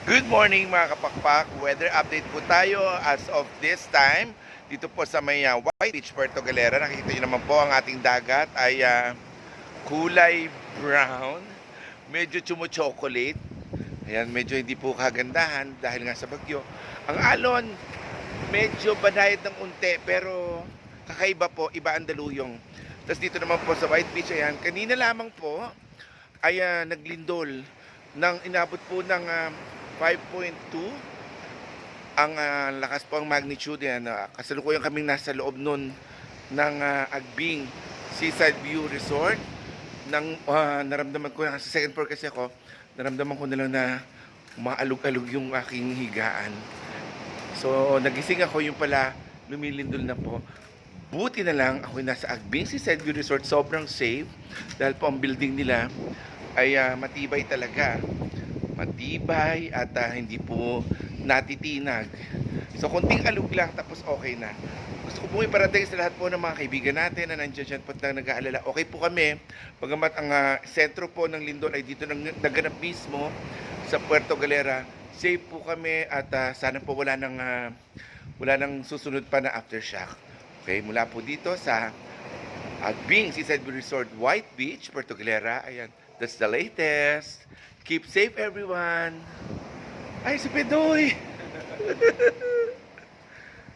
Good morning mga kapakpak. Weather update po tayo as of this time. Dito po sa may White Beach, Puerto Galera. Nakikita nyo naman po ang ating dagat ay kulay brown. Medyo chocolate. Ayan, medyo hindi po kagandahan dahil nga sa bagyo. Ang alon, medyo banayad ng unti pero kakaiba po, iba ang daluyong. Tapos dito naman po sa White Beach, ayan, kanina lamang po ay naglindol ng inabot po ng 5.2 ang lakas po ang magnitude yan. Kasalukuyan kaming nasa loob nun ng Agbing Seaside View Resort. Naramdaman ko, sa second floor kasi ako, naramdaman ko na lang na maalog-alog yung aking higaan. So nagising ako, yung pala lumilindol na po. Buti na lang ako nasa Agbing Seaside View Resort, sobrang safe dahil po ang building nila ay matibay talaga. Matibay at hindi po natitinag. So konting alog lang tapos okay na. Gusto ko po iparating sa lahat po ng mga kaibigan natin na nandiyan dyan po na nag-aalala. Okay po kami, bagamat ang sentro po ng lindol ay dito naganap mismo sa Puerto Galera. Safe po kami at sana po wala nang susunod pa na aftershock. Okay, mula po dito sa Agbing Seaside Resort, White Beach, Puerto Galera. Ayan, that's the latest. Keep safe everyone. Ay, si Pedoy!